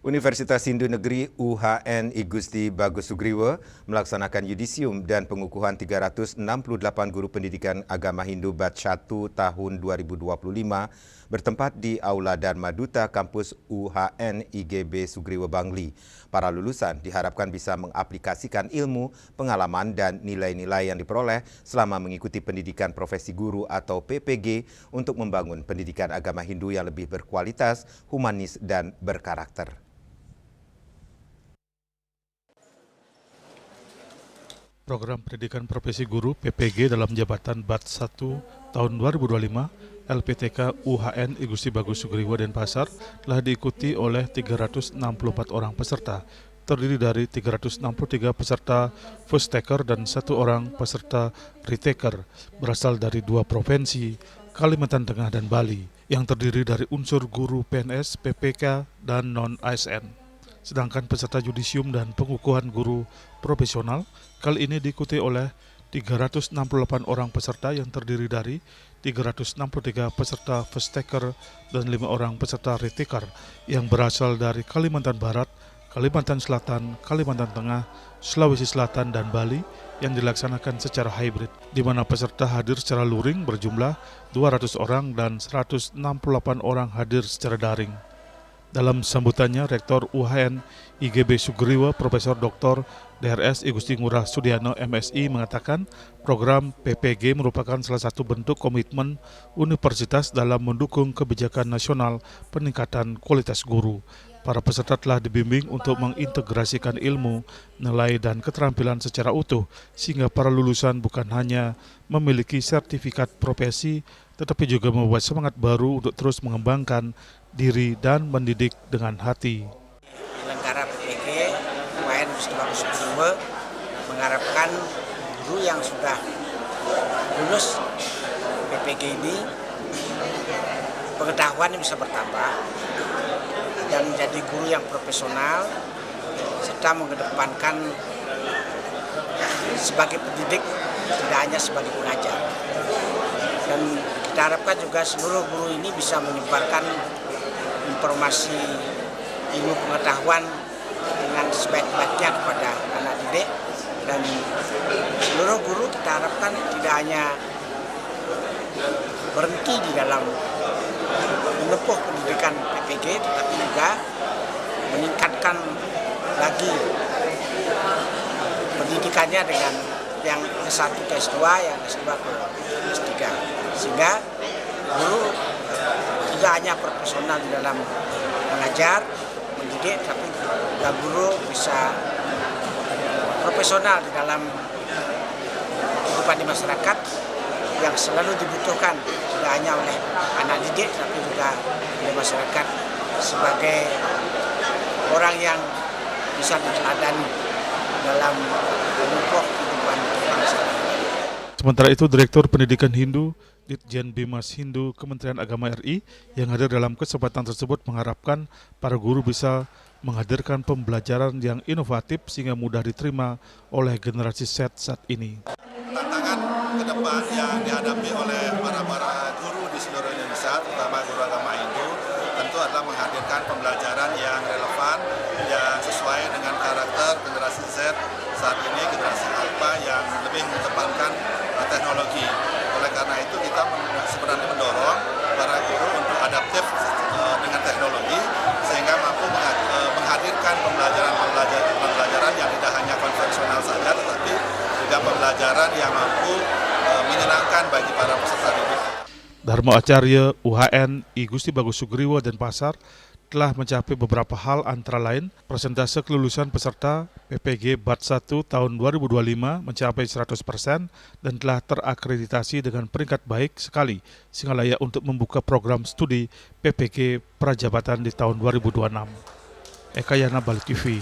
Universitas Hindu Negeri UHN I Gusti Bagus Sugriwa melaksanakan yudisium dan pengukuhan 368 guru pendidikan agama Hindu batch 1 tahun 2025 bertempat di Aula Dharma Duta kampus UHN IGB Sugriwa Bangli. Para lulusan diharapkan bisa mengaplikasikan ilmu, pengalaman, dan nilai-nilai yang diperoleh selama mengikuti pendidikan profesi guru atau PPG untuk membangun pendidikan agama Hindu yang lebih berkualitas, humanis, dan berkarakter. Program Pendidikan Profesi Guru PPG dalam jabatan batch 1 tahun 2025 LPTK UHN I Gusti Bagus Sugriwa Denpasar telah diikuti oleh 364 orang peserta, terdiri dari 363 peserta first taker dan 1 orang peserta retaker, berasal dari 2 provinsi, Kalimantan Tengah dan Bali, yang terdiri dari unsur guru PNS, PPK, dan non-ASN. Sedangkan peserta yudisium dan pengukuhan guru profesional kali ini diikuti oleh 368 orang peserta yang terdiri dari 363 peserta first taker dan 5 orang peserta retaker yang berasal dari Kalimantan Barat, Kalimantan Selatan, Kalimantan Tengah, Sulawesi Selatan, dan Bali yang dilaksanakan secara hybrid, di mana peserta hadir secara luring berjumlah 200 orang dan 168 orang hadir secara daring. Dalam sambutannya, Rektor UHN IGB Sugriwa Profesor Dr. DRS I Gusti Ngurah Sudiano MSI mengatakan program PPG merupakan salah satu bentuk komitmen universitas dalam mendukung kebijakan nasional peningkatan kualitas guru. Para peserta telah dibimbing untuk mengintegrasikan ilmu, nilai, dan keterampilan secara utuh sehingga para lulusan bukan hanya memiliki sertifikat profesi tetapi juga membuat semangat baru untuk terus mengembangkan diri dan mendidik dengan hati. Penyelenggara PPG UHN Gusti Bagus Sugriwa mengharapkan guru yang sudah lulus PPG ini pengetahuannya bisa bertambah dan menjadi guru yang profesional serta mengedepankan sebagai pendidik tidak hanya sebagai pengajar. Dan kita harapkan juga seluruh guru ini bisa menyebarkan informasi ilmu pengetahuan dengan sebaik-baiknya kepada anak didik, dan seluruh guru kita harapkan tidak hanya berhenti di dalam menempuh pendidikan PPG tetapi juga meningkatkan lagi pendidikannya dengan yang S1 ke S2, yang S2 ke S3, sehingga guru tidak hanya profesional di dalam mengajar, mendidik, tapi juga guru bisa profesional di dalam kehidupan di masyarakat yang selalu dibutuhkan tidak hanya oleh anak didik, tapi juga oleh masyarakat sebagai orang yang bisa diteladani dalam menempuh kehidupan bangsa. Sementara itu, Direktur Pendidikan Hindu Ditjen Bimas Hindu Kementerian Agama RI yang hadir dalam kesempatan tersebut mengharapkan para guru bisa menghadirkan pembelajaran yang inovatif sehingga mudah diterima oleh generasi Z saat ini. Tantangan ke depan yang dihadapi oleh para guru di seluruh Indonesia, terutama guru agama Hindu, tentu adalah menghadirkan pembelajaran yang relevan, yang sesuai dengan karakter generasi Z saat ini, generasi Alpha yang lebih mengedepankan teknologi. Oleh karena itu kita sebenarnya mendorong para guru untuk adaptif dengan teknologi sehingga mampu menghadirkan pembelajaran yang tidak hanya konvensional saja, tetapi juga pembelajaran yang mampu menyenangkan bagi para peserta didik. Dharma Acarya UHN I Gusti Bagus Sugriwa Denpasar telah mencapai beberapa hal, antara lain persentase kelulusan peserta PPG batch 1 tahun 2025 mencapai 100% dan telah terakreditasi dengan peringkat baik sekali sehingga layak untuk membuka program studi PPG Prajabatan di tahun 2026. Eka Yana, Bali TV.